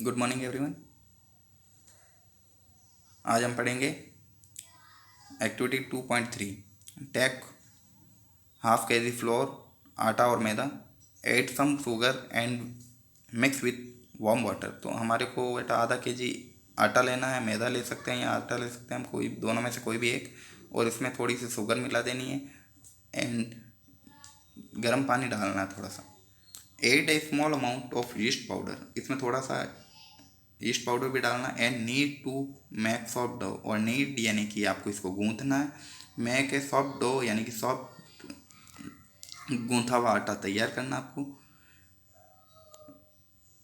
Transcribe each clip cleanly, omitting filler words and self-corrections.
Good morning everyone. आज हम पढ़ेंगे एक्टिविटी 2.3 टेक हाफ के जी फ्लोर आटा और मैदा, add some sugar and mix with warm water. तो हमारे को बेटा आधा के जी आटा लेना है, मैदा ले सकते हैं या आटा ले सकते हैं हम, कोई दोनों में से कोई भी एक, और इसमें थोड़ी सी शुगर मिला देनी है एंड गर्म पानी डालना है थोड़ा सा। Add a small amount of yeast powder, इसमें थोड़ा सा ईस्ट पाउडर भी डालना। And knead to make soft dough, और नीड यानी कि आपको इसको गूंथना है, मेक ए सॉफ्ट डो यानी कि सॉफ्ट गूंथा हुआ आटा तैयार करना आपको।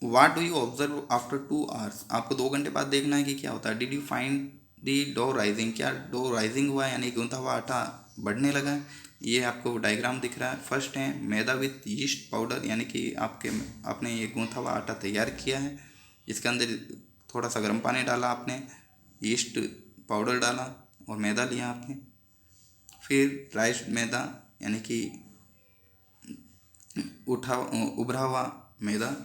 What do you observe after 2 hours, आपको 2 घंटे बाद देखना है कि क्या होता है। Did you find the dough rising, क्या डो राइजिंग हुआ है यानी गूंथा हुआ आटा बढ़ने लगा है। ये आपको डायग्राम दिख रहा है। फर्स्ट है मैदा विथ यीस्ट पाउडर, यानी कि आपने ये गूंथा हुआ आटा तैयार किया है, इसके अंदर थोड़ा सा गर्म पानी डाला आपने, यीस्ट पाउडर डाला और मैदा लिया आपने। फिर राइस मैदा यानी कि उभरा हुआ मैदा।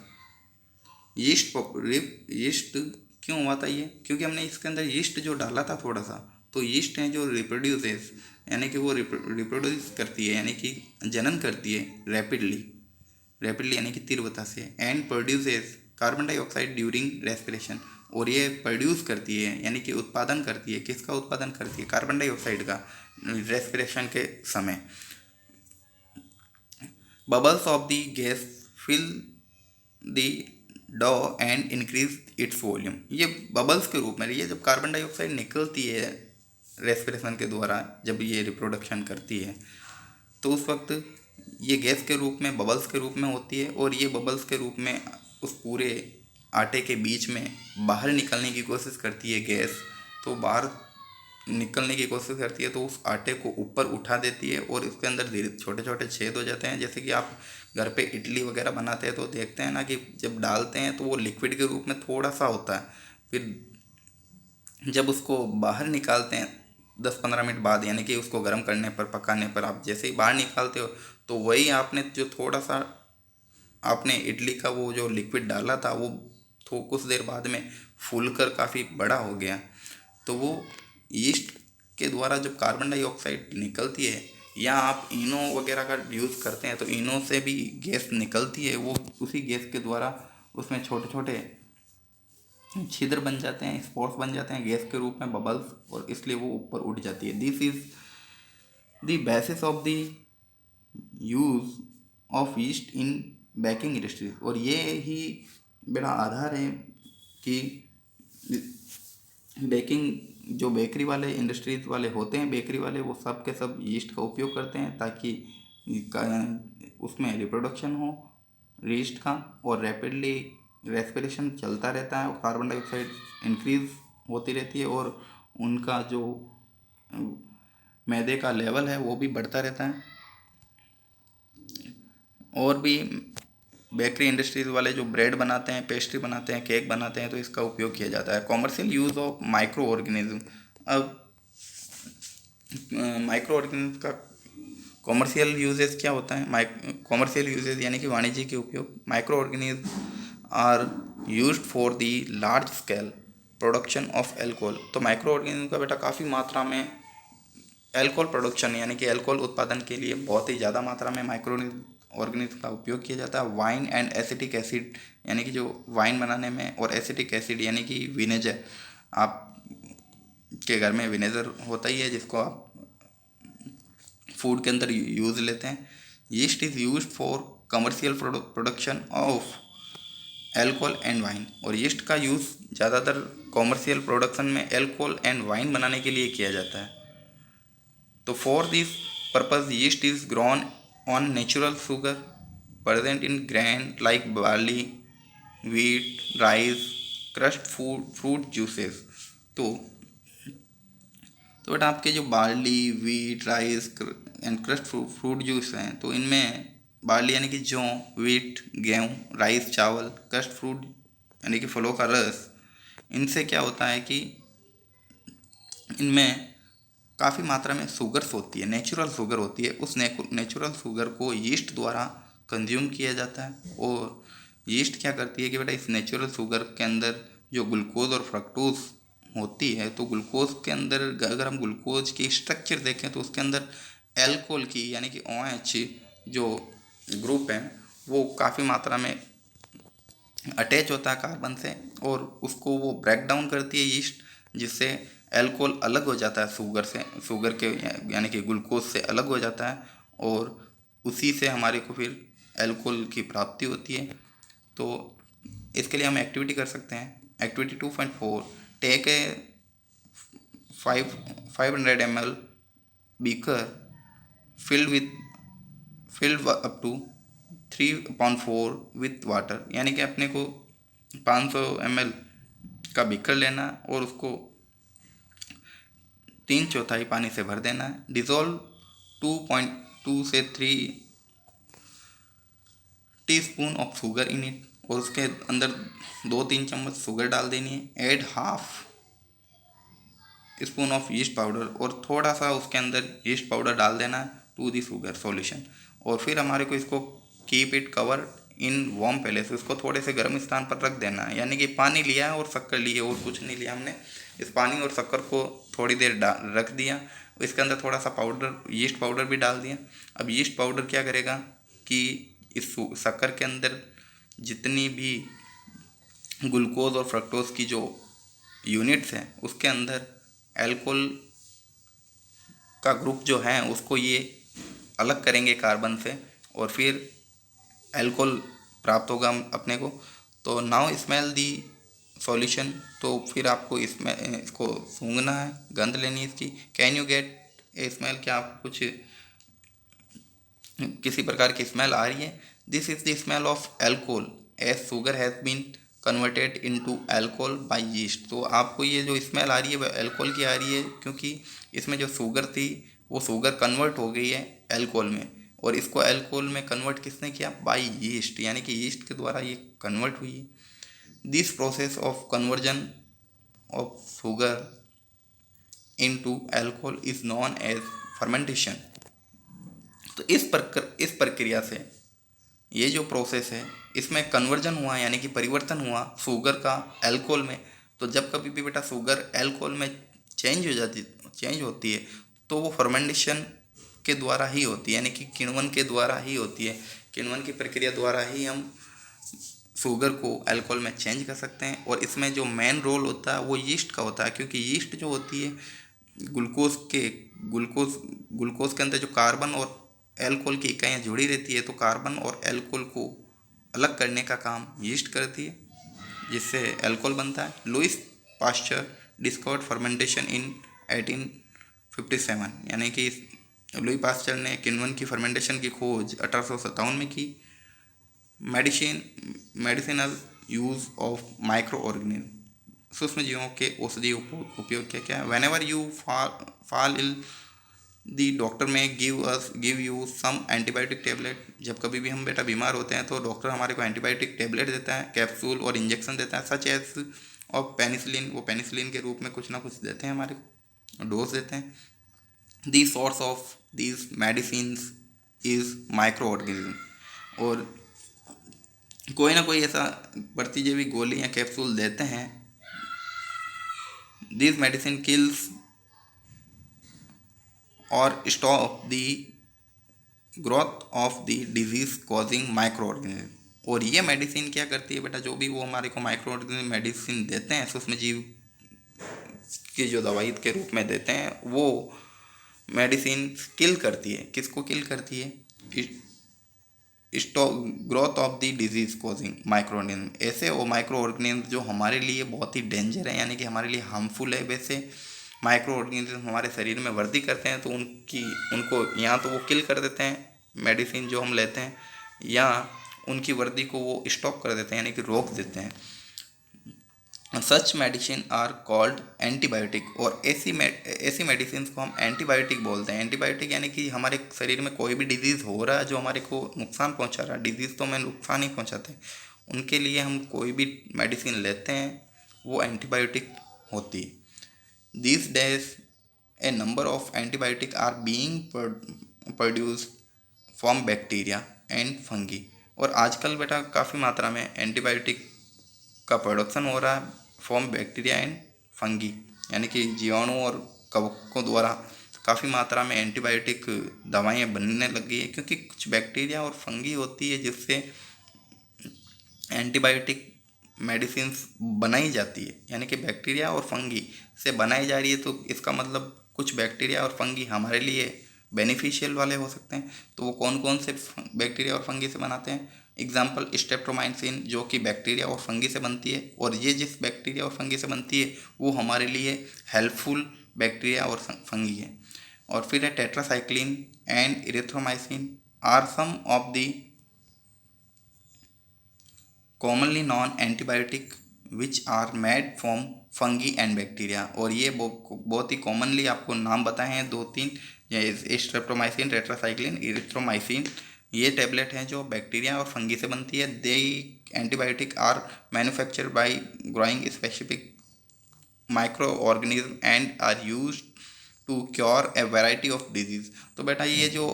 यीस्ट क्यों हुआ था ये, क्योंकि हमने इसके अंदर यीस्ट जो डाला था थोड़ा सा, तो यीस्ट है जो रिप्रोड्यूसेस यानी कि वो रिप्रोड्यूस करती है, यानी कि जनन करती है रैपिडली यानी कि तीव्रता से। And produces carbon dioxide during respiration, और ये प्रोड्यूस करती है यानी कि उत्पादन करती है, किसका उत्पादन करती है, कार्बन डाइऑक्साइड का, रेस्पिरेशन के समय। Bubbles of the gas fill the dough and increase its volume, ये बबल्स के रूप में, ये जब कार्बन डाइऑक्साइड निकलती है रेस्पिरेशन के द्वारा, जब ये रिप्रोडक्शन करती है, तो उस वक्त ये गैस के रूप में, बबल्स के रूप में होती है, और ये बबल्स के रूप में उस पूरे आटे के बीच में बाहर निकलने की कोशिश करती है गैस। तो बाहर निकलने की कोशिश करती है तो उस आटे को ऊपर उठा देती है, और इसके अंदर धीरे छोटे छोटे छेद हो जाते हैं। जैसे कि आप घर पे इडली वगैरह बनाते हैं तो देखते हैं ना कि जब डालते हैं तो वो लिक्विड के रूप में थोड़ा सा होता है, फिर जब उसको बाहर निकालते हैं 10-15 मिनट बाद, यानी कि उसको गर्म करने पर, पकाने पर, आप जैसे ही बाहर निकालते हो तो वही आपने जो थोड़ा सा आपने इडली का वो जो लिक्विड डाला था वो तो कुछ देर बाद में फूल कर काफ़ी बड़ा हो गया। तो वो यीस्ट के द्वारा जब कार्बन डाइऑक्साइड निकलती है, या आप इनो वगैरह का यूज़ करते हैं तो इनो से भी गैस निकलती है, वो उसी गैस के द्वारा उसमें छोटे छोटे छिद्र बन जाते हैं, स्पॉट्स बन जाते हैं गैस के रूप में, बबल्स, और इसलिए वो ऊपर उठ जाती है। This is the basis of the use of yeast in baking industries, और ये ही बड़ा आधार है कि बेकिंग जो बेकरी वाले इंडस्ट्रीज वाले होते हैं, बेकरी वाले, वो सब के सब यीस्ट का उपयोग करते हैं ताकि उसमें रिप्रोडक्शन हो यीस्ट का, और रैपिडली रेस्पिरेशन चलता रहता है, और कार्बन डाइऑक्साइड इंक्रीज होती रहती है, और उनका जो मैदे का लेवल है वो भी बढ़ता रहता है। और भी बेकरी इंडस्ट्रीज वाले जो ब्रेड बनाते हैं, पेस्ट्री बनाते हैं, केक बनाते हैं, तो इसका उपयोग किया जाता है। Commercial use of micro organism, अब माइक्रो ऑर्गेनिज्म का कॉमर्शियल यूजेस क्या होता है। कॉमर्शियल यूजेस यानी कि वाणिज्यिक उपयोग। Micro organism are used for the large scale production of alcohol, तो माइक्रो ऑर्गेनिज्म का बेटा काफ़ी मात्रा में एल्कोहल प्रोडक्शन यानी कि एल्कोहल उत्पादन के लिए बहुत ही ज़्यादा मात्रा में माइक्रो ऑर्गेनिज्म का उपयोग किया जाता है। वाइन एंड एसिटिक एसिड, यानी कि जो वाइन बनाने में, और एसिटिक एसिड यानी कि विनेगर, आप के घर में विनेगर होता ही है जिसको आप फूड के अंदर यूज़ लेते हैं। Yeast is used for commercial production of alcohol and wine, और यीस्ट का यूज़ ज़्यादातर कॉमर्शियल प्रोडक्शन में एल्कोहल एंड वाइन बनाने के लिए किया जाता है। तो for this purpose yeast is grown on natural sugar present in grain like barley, wheat, rice, crust fruit juices. तो बेटा आपके जो barley, wheat, rice and crust fruit juice हैं, तो इनमें बार्ली यानी कि जौ, व्हीट गेहूँ, राइस चावल, क्रस्ट फ्रूट यानी कि फलों का रस, इनसे क्या होता है कि इनमें काफ़ी मात्रा में शुगर्स होती है, नेचुरल शुगर होती है। उस नेचुरल शुगर को यीस्ट द्वारा कंज्यूम किया जाता है, और यीस्ट क्या करती है कि बेटा इस नेचुरल शुगर के अंदर जो ग्लूकोज और फ्रक्टोज होती है, तो ग्लूकोज के अंदर अगर हम ग्लूकोज की स्ट्रक्चर देखें तो उसके अंदर एल्कोहल की यानी कि OH जो ग्रुप है वो काफ़ी मात्रा में अटैच होता है कार्बन से, और उसको वो ब्रेक डाउन करती है यीस्ट, जिससे अल्कोहल अलग हो जाता है शुगर से, शुगर के यानी कि ग्लूकोज से अलग हो जाता है, और उसी से हमारे को फिर अल्कोहल की प्राप्ति होती है। तो इसके लिए हम एक्टिविटी कर सकते हैं। Activity 2.4, take a 500 ml beaker filled with filled up to 3/4 with water, यानी कि अपने को 500 ml का बीकर लेना और उसको 3/4 पानी से भर देना है। डिज़ोल्व 2.2 से 3 teaspoon of sugar in it, और उसके अंदर 2-3 चम्मच शुगर डाल देनी है। Add half spoon of yeast powder, और थोड़ा सा उसके अंदर यीस्ट पाउडर डाल देना है टू दी शुगर सॉल्यूशन। और फिर हमारे को इसको keep it cover in warm place, इसको थोड़े से गर्म स्थान पर रख देना है। यानी कि पानी लिया है और शक्कर ली है और कुछ नहीं लिया हमने, इस पानी और शक्कर को थोड़ी देर रख दिया, इसके अंदर थोड़ा सा पाउडर यीस्ट पाउडर भी डाल दिया। अब यीस्ट पाउडर क्या करेगा कि इस शक्कर के अंदर जितनी भी ग्लूकोज और फ्रक्टोज की जो यूनिट्स हैं उसके अंदर अल्कोहल का ग्रुप जो है उसको ये अलग करेंगे कार्बन से, और फिर अल्कोहल प्राप्त होगा अपने को। तो नाउ स्मेल दी सॉल्यूशन, तो फिर आपको इसमें इसको सूंघना है, गंध लेनी है इसकी। Can you get A smell, क्या आप कुछ किसी प्रकार की स्मेल आ रही है? This is the smell of alcohol as sugar has been converted into alcohol by yeast. तो आपको ये जो स्मेल आ रही है वह अल्कोहल की आ रही है, क्योंकि इसमें जो शुगर थी वो शुगर कन्वर्ट हो गई है अल्कोहल में, और इसको अल्कोहल में कन्वर्ट किसने किया? बाय यीस्ट, यानी कि यीस्ट के द्वारा ये कन्वर्ट हुई है। This process of conversion of sugar into alcohol is known as fermentation. तो इस प्रक्रिया से ये जो प्रोसेस है इसमें कन्वर्जन हुआ, यानी कि परिवर्तन हुआ शुगर का अल्कोहल में। तो जब कभी भी बेटा शुगर अल्कोहल में चेंज होती है तो वो फर्मेंटेशन के द्वारा ही होती है, यानी कि किण्वन के द्वारा ही होती है। किण्वन की प्रक्रिया द्वारा ही हम शुगर को अल्कोहल में चेंज कर सकते हैं, और इसमें जो मेन रोल होता है वो यीस्ट का होता है, क्योंकि यीस्ट जो होती है ग्लूकोज के अंदर जो कार्बन और अल्कोहल की इकाइयाँ जुड़ी रहती है, तो कार्बन और अल्कोहल को अलग करने का काम यीस्ट करती है, जिससे अल्कोहल बनता है। लुईस पास्चर डिस्कवर्ड फर्मेंटेशन इन 1857, यानी कि लुई पास्चर ने किण्वन की फर्मेंटेशन की खोज 1857 में की। Medicinal use of micro organism, सूक्ष्म जीवों के औषधि उपयोग क्या है? Whenever you fall ill the doctor may give you some antibiotic tablet. जब कभी भी हम बेटा बीमार होते हैं तो डॉक्टर हमारे को एंटीबायोटिक टेबलेट देता है, कैप्सूल और इंजेक्शन देता है, सच एज ऑफ पेनिसिलिन, वो पेनिसिलिन के रूप में कुछ ना कुछ देते हैं हमारे को, डोज देते हैं। दी source of these medicine is micro organism, और कोई ना कोई ऐसा प्रतिजीवी गोली या कैप्सूल देते हैं। दिस मेडिसिन किल्स और stop the growth of the disease causing micro organism. और ये मेडिसिन क्या करती है बेटा, जो भी वो हमारे को माइक्रो ऑर्गेनिज्म मेडिसिन देते हैं सूक्ष्म जीव की जो दवाई के रूप में देते हैं, वो मेडिसिन किल करती है। किसको किल करती है? Stop growth of the disease causing micro organism. ऐसे वो माइक्रो ऑर्गेनिज्म जो हमारे लिए बहुत ही डेंजर है, यानी कि हमारे लिए हार्मफुल है, वैसे माइक्रो ऑर्गेनिज्म हमारे शरीर में वृद्धि करते हैं, तो उनको या तो वो किल कर देते हैं मेडिसिन जो हम लेते हैं, या उनकी वृद्धि को वो स्टॉप कर देते हैं, यानी कि रोक देते हैं। सच मेडिसिन आर कॉल्ड एंटीबायोटिक, और ऐसी मेडिसिन को हम एंटीबायोटिक बोलते हैं। एंटीबायोटिक यानी कि हमारे शरीर में कोई भी डिजीज़ हो रहा है जो हमारे को नुकसान पहुंचा रहा है, डिजीज़ तो हमें नुकसान ही पहुंचाते हैं, उनके लिए हम कोई भी मेडिसिन लेते हैं वो एंटीबायोटिक होती है। These days a number of antibiotics are being produced from bacteria and fungi, और आजकल बेटा काफ़ी मात्रा में एंटीबायोटिक का प्रोडक्शन हो रहा है फ्रॉम बैक्टीरिया एंड फंगी, यानी कि जीवाणु और कवकों द्वारा काफ़ी मात्रा में एंटीबायोटिक दवाएं बनने लगी है, क्योंकि कुछ बैक्टीरिया और फंगी होती है जिससे एंटीबायोटिक मेडिसिन बनाई जाती है, यानी कि बैक्टीरिया और फंगी से बनाई जा रही है। तो इसका मतलब कुछ बैक्टीरिया और फंगी हमारे लिए बेनिफिशियल वाले हो सकते हैं। तो वो कौन कौन से बैक्टीरिया और फंगी से बनाते हैं? एग्जाम्पल स्ट्रेप्टोमाइसिन, जो कि बैक्टीरिया और फंगी से बनती है, और ये जिस बैक्टीरिया और फंगी से बनती है वो हमारे लिए हेल्पफुल बैक्टीरिया और फंगी है। और फिर है tetracycline and erythromycin are some of the commonly known antibiotic which are made from fungi and bacteria. और ये बहुत ही कॉमनली आपको नाम बताए हैं दो तीन, स्ट्रेप्टोमाइसिन, टेट्रासाइक्लिन, इरिथ्रोमाइसिन। ये टैबलेट हैं जो बैक्टीरिया और फंगी से बनती है। They antibiotic are manufactured by growing specific micro organism and are use to cure a variety of disease. तो बेटा ये जो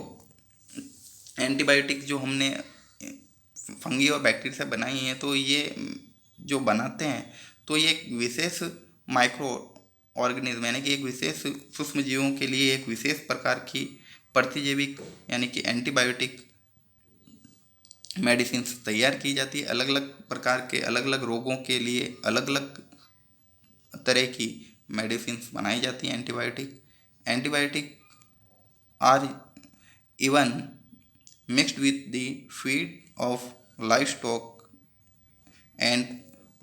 एंटीबायोटिक जो हमने फंगी और बैक्टीरिया से बनाई हैं, तो ये जो बनाते हैं तो ये एक विशेष माइक्रो ऑर्गेनिज्म, यानी कि एक विशेष सूक्ष्म जीवों के लिए एक विशेष प्रकार की प्रतिजैविक यानी कि एंटीबायोटिक मेडिसिन तैयार की जाती है। अलग अलग प्रकार के अलग अलग रोगों के लिए अलग अलग तरह की मेडिसिन बनाई जाती हैं। Antibiotic are even mixed with the feed of livestock and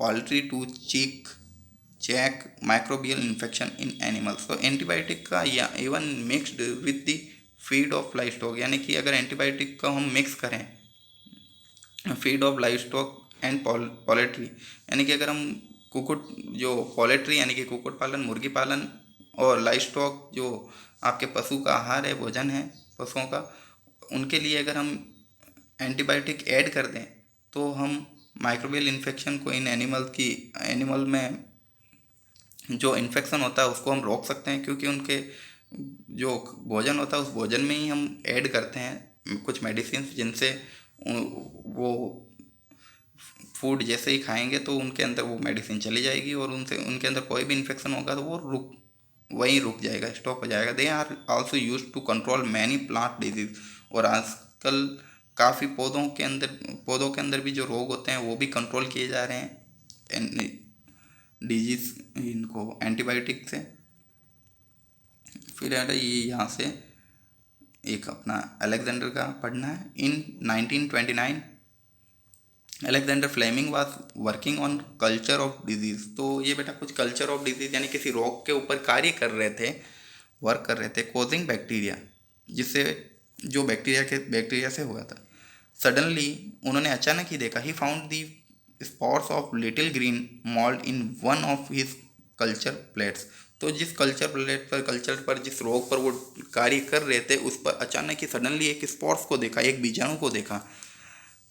poultry to check microbial infection in animals। तो एंटीबायोटिक का या even mixed with the feed of livestock, यानी कि अगर एंटीबायोटिक का हम मिक्स करें feed of livestock and poultry, यानी कि अगर हम कुक्कुट जो पोल्ट्री यानी कि कुक्कुट पालन, मुर्गी पालन, और लाइवस्टॉक जो आपके पशु का आहार है, भोजन है पशुओं का, उनके लिए अगर हम एंटीबायोटिक ऐड कर दें तो हम माइक्रोबियल इन्फेक्शन को इन एनिमल में जो इन्फेक्शन होता है उसको हम रोक सकते हैं, क्योंकि उनके जो भोजन होता है उस भोजन में ही हम ऐड करते हैं कुछ मेडिसिन, जिनसे वो फूड जैसे ही खाएंगे तो उनके अंदर वो मेडिसिन चली जाएगी और उनसे उनके अंदर कोई भी इन्फेक्शन होगा तो वो वहीं रुक जाएगा, स्टॉप हो जाएगा। They are also use to control many plant disease. और आजकल काफ़ी पौधों के अंदर भी जो रोग होते हैं वो भी कंट्रोल किए जा रहे हैं डिजीज इनको एंटीबायोटिक से। फिर है ये यहाँ से एक अपना अलेक्जेंडर का पढ़ना है। In 1929 Alexander Fleming was working on culture of disease. तो ये बेटा कुछ कल्चर ऑफ डिजीज यानी किसी रोग के ऊपर कार्य कर रहे थे, वर्क कर रहे थे, कॉजिंग बैक्टीरिया, जिससे जो बैक्टीरिया से हुआ था। सडनली उन्होंने अचानक ही देखा, he found the spots of little green mould in one of his culture plates. तो जिस कल्चर पर जिस रोग पर वो कार्य कर रहे थे उस पर अचानक ही सडनली एक स्पॉट्स को देखा, एक बीजाणु को देखा।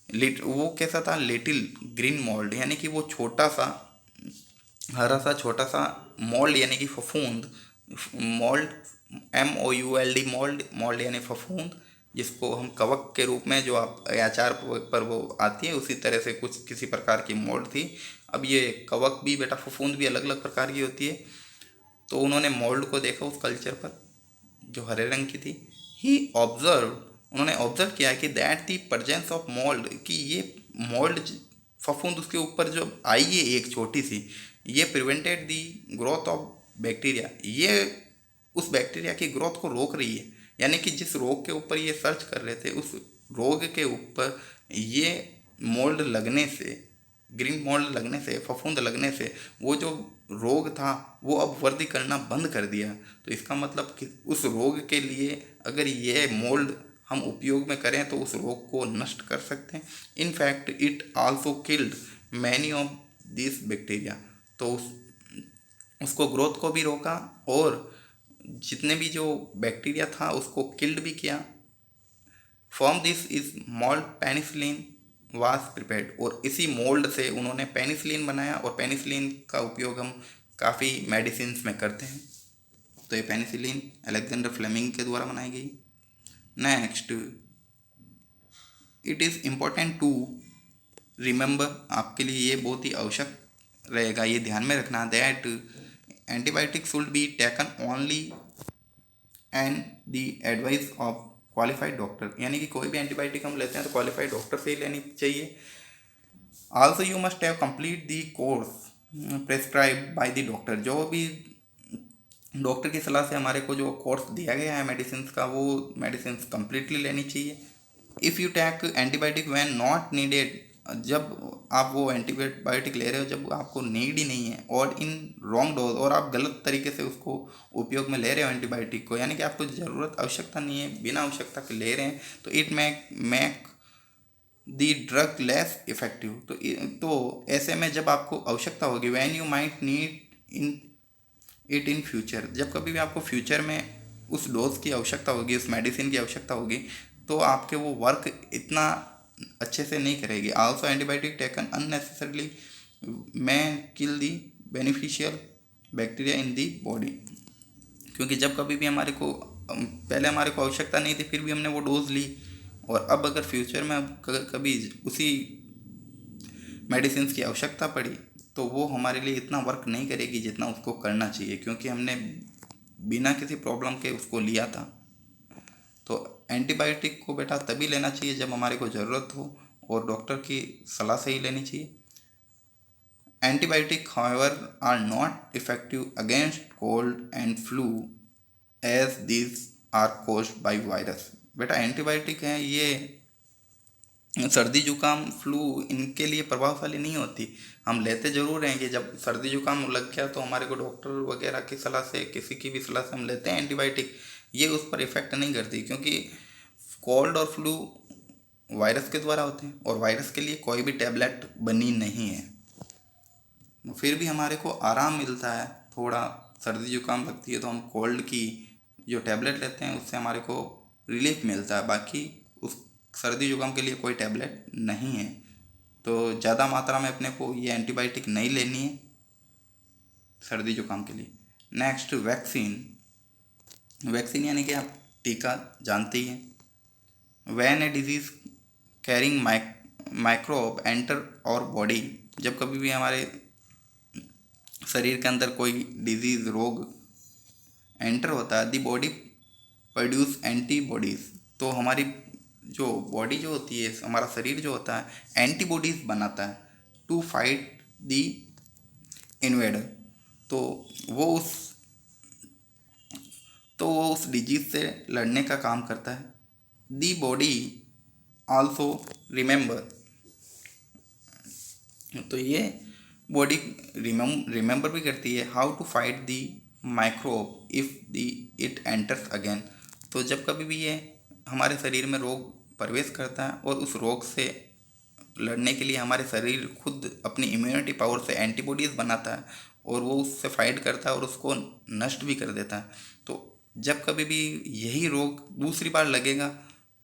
वो कैसा था? लिटिल ग्रीन मोल्ड, यानी कि वो छोटा सा हरा सा छोटा सा मोल्ड, यानी कि फफूंद। मोल्ड MOULD, मोल्ड यानी फफूंद, जिसको हम कवक के रूप में जो आप अचार पर वो आती है उसी तरह से कुछ किसी प्रकार की मोल्ड थी। अब ये कवक भी बेटा, फफूंद भी अलग अलग प्रकार की होती है। तो उन्होंने मोल्ड को देखा उस कल्चर पर जो हरे रंग की थी। उन्होंने ऑब्जर्व किया कि that the presence of mould, कि ये मोल्ड फफूंद उसके ऊपर जो आई है एक छोटी सी, ये prevented the growth of bacteria, ये उस बैक्टीरिया की ग्रोथ को रोक रही है। यानी कि जिस रोग के ऊपर ये सर्च कर रहे थे उस रोग के ऊपर ये मोल्ड लगने से, ग्रीन मोल्ड लगने से, फफूंद लगने से वो जो रोग था वो अब वृद्धि करना बंद कर दिया। तो इसका मतलब कि उस रोग के लिए अगर ये मोल्ड हम उपयोग में करें तो उस रोग को नष्ट कर सकते हैं। In fact it also killed many of this bacteria. तो उसको ग्रोथ को भी रोका और जितने भी जो बैक्टीरिया था उसको किल्ड भी किया। From this is mould penicillin was prepared. और इसी मोल्ड से उन्होंने पेनिसिलिन बनाया, और पेनिसिलिन का उपयोग हम काफ़ी मेडिसिन में करते हैं। तो ये पेनिसिलिन अलेक्जेंडर फ्लेमिंग के द्वारा बनाई गई। Next it is important to remember, आपके लिए ये बहुत ही आवश्यक रहेगा ये ध्यान में रखना, that antibiotic should be taken only and the advice of qualified doctor, यानी कि कोई भी एंटीबायोटिक हम लेते हैं तो क्वालिफाइड डॉक्टर से ही लेनी चाहिए। Also you must have complete the course prescribe by the doctor, जो भी डॉक्टर की सलाह से हमारे को जो कोर्स दिया गया है मेडिसिन का, वो मेडिसिन कंप्लीटली लेनी चाहिए। If you take antibiotic when not needed, जब आप वो एंटीबायोटिक ले रहे हो जब आपको नीड ही नहीं है, और इन रॉन्ग डोज, और आप गलत तरीके से उसको उपयोग में ले रहे हो एंटीबायोटिक को, यानी कि आपको ज़रूरत आवश्यकता नहीं है, बिना आवश्यकता के ले रहे हैं, तो it make the drug less effective. तो ऐसे में जब आपको आवश्यकता होगी, when you might need in future, जब कभी भी आपको फ्यूचर में उस डोज की आवश्यकता होगी, उस मेडिसिन की आवश्यकता होगी, तो आपके वो वर्क इतना अच्छे से नहीं करेगी। Also antibiotic taken unnecessarily may kill the beneficial bacteria in the body, क्योंकि जब कभी भी हमारे को पहले हमारे को आवश्यकता नहीं थी फिर भी हमने वो डोज ली, और अब अगर फ्यूचर में कभी उसी मेडिसिन की आवश्यकता पड़ी तो वो हमारे लिए इतना वर्क नहीं करेगी जितना उसको करना चाहिए, क्योंकि हमने बिना किसी प्रॉब्लम के उसको लिया था। तो एंटीबायोटिक को बेटा तभी लेना चाहिए जब हमारे को ज़रूरत हो, और डॉक्टर की सलाह से ही लेनी चाहिए। Antibiotic however are not effective against cold and flu as this are caused by virus. बेटा एंटीबायोटिक हैं ये सर्दी जुकाम फ्लू इनके लिए प्रभावशाली नहीं होती। हम लेते ज़रूर हैं कि जब सर्दी जुकाम लग गया तो हमारे को डॉक्टर वगैरह की सलाह से, किसी की भी सलाह से हम लेते हैं एंटीबायोटिक, ये उस पर इफ़ेक्ट नहीं करती, क्योंकि कोल्ड और फ्लू वायरस के द्वारा होते हैं, और वायरस के लिए कोई भी टैबलेट बनी नहीं है। फिर भी हमारे को आराम मिलता है, थोड़ा सर्दी जुकाम लगती है तो हम कोल्ड की जो टैबलेट लेते हैं उससे हमारे को रिलीफ मिलता है, बाकी उस सर्दी जुकाम के लिए कोई टैबलेट नहीं है। तो ज़्यादा मात्रा में अपने को ये एंटीबायोटिक नहीं लेनी है सर्दी जुकाम के लिए। Next vaccine. वैक्सीन यानी कि आप टीका जानते ही हैं। When a disease carrying microbe enter और बॉडी, जब कभी भी हमारे शरीर के अंदर कोई डिजीज़ रोग एंटर होता है, दी बॉडी प्रोड्यूस एंटीबॉडीज़, तो हमारी जो बॉडी जो होती है, हमारा शरीर जो होता है एंटीबॉडीज़ बनाता है टू फाइट दी इन्वेडर, तो वो उस डिजीज़ से लड़ने का काम करता है। दी बॉडी आल्सो रिमेंबर, तो ये बॉडी रिमेंबर भी करती है how to fight the microbe if the it enters again. तो जब कभी भी ये हमारे शरीर में रोग प्रवेश करता है और उस रोग से लड़ने के लिए हमारे शरीर खुद अपनी इम्यूनिटी पावर से एंटीबॉडीज़ बनाता है, और वो उससे फाइट करता है और उसको नष्ट भी कर देता है। तो जब कभी भी यही रोग दूसरी बार लगेगा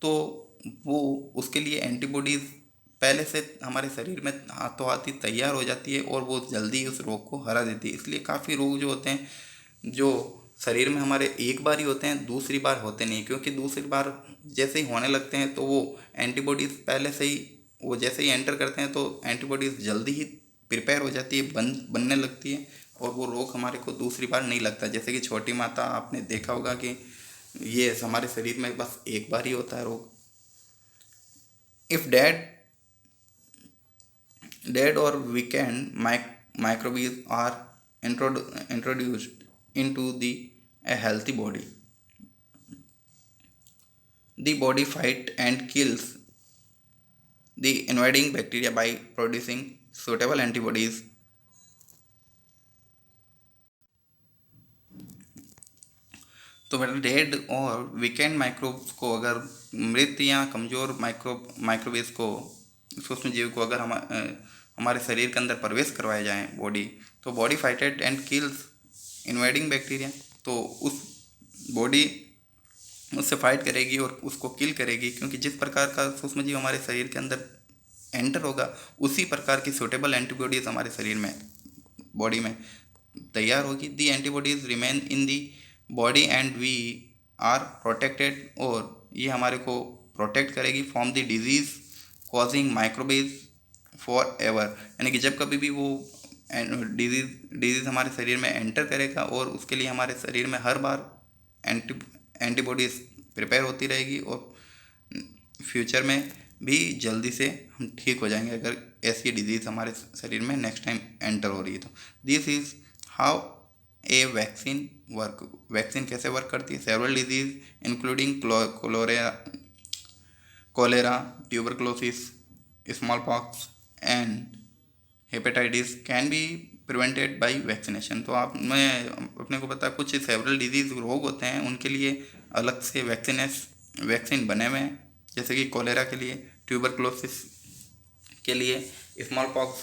तो वो उसके लिए एंटीबॉडीज़ पहले से हमारे शरीर में हाथों हाथ ही तैयार हो जाती है, और वो जल्दी उस रोग को हरा देती है। इसलिए काफ़ी रोग जो होते हैं जो शरीर में हमारे एक बार ही होते हैं, दूसरी बार होते नहीं, क्योंकि दूसरी बार जैसे ही होने लगते हैं तो वो एंटीबॉडीज़ पहले से ही, वो जैसे ही एंटर करते हैं तो एंटीबॉडीज़ जल्दी ही प्रिपेयर हो जाती है, बनने लगती है, और वो रोग हमारे को दूसरी बार नहीं लगता। जैसे कि छोटी माता आपने देखा होगा कि ये हमारे शरीर में बस एक बार ही होता है रोग। If dead or weakened microbes are introduced into a healthy body, the body fight and kills the invading bacteria by producing suitable antibodies. तो बेटा डेड और वीकेंड माइक्रोब्स को, अगर मृत या कमज़ोर माइक्रोवेस को, सूक्ष्म जीव को अगर हमारे शरीर के अंदर प्रवेश करवाए जाएं बॉडी, तो body fighted and kills invading bacteria, तो उस बॉडी उससे फाइट करेगी और उसको किल करेगी, क्योंकि जिस प्रकार का सूक्ष्म जीव हमारे शरीर के अंदर एंटर होगा उसी प्रकार की सूटेबल एंटीबॉडीज़ हमारे शरीर में, बॉडी में तैयार होगी। The antibodies remain in the body and we are protected, और ये हमारे को प्रोटेक्ट करेगी from the disease causing microbes forever, यानी कि जब कभी भी वो डिजीज़ हमारे शरीर में एंटर करेगा और उसके लिए हमारे शरीर में हर बार एंटीबॉडीज प्रिपेयर होती रहेगी और फ्यूचर में भी जल्दी से हम ठीक हो जाएंगे अगर ऐसी डिजीज़ हमारे शरीर में नेक्स्ट टाइम एंटर हो रही है तो। This is how a vaccine work. Vaccine कैसे वर्क करती है? Several disease including cholera, tuberculosis, small pox and hepatitis can be prevented by vaccination. तो आप मैं अपने को पता कुछ सेवरल डिजीज़ रोग होते हैं उनके लिए अलग से वैक्सीन बने हुए हैं, जैसे कि कोलेरा के लिए, ट्यूबरक्लोसिस के लिए, स्मॉल पॉक्स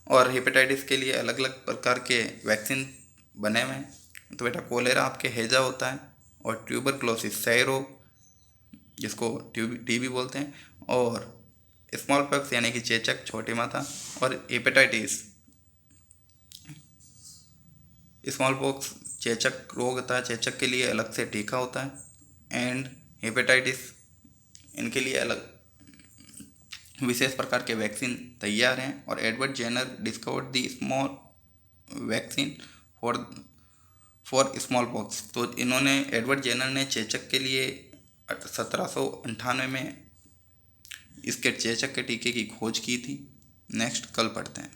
और हेपेटाइटिस के लिए अलग अलग प्रकार के वैक्सीन बने हुए हैं। तो बेटा कोलेरा आपके हैजा होता है और ट्यूबरक्लोसिस क्षय रोग जिसको टीबी बोलते हैं, और स्मॉल पॉक्स यानी कि चेचक छोटी माता, और हेपेटाइटिस स्मॉल पॉक्स चेचक रोग होता है, चेचक के लिए अलग से टीका होता है, एंड हेपेटाइटिस इनके लिए अलग विशेष प्रकार के वैक्सीन तैयार हैं। और Edward Jenner discovered the small vaccine for small pox. तो इन्होंने एडवर्ड जेनर ने चेचक के लिए 1798 में इसके चेचक के टीके की खोज की थी। नेक्स्ट कल पढ़ते हैं।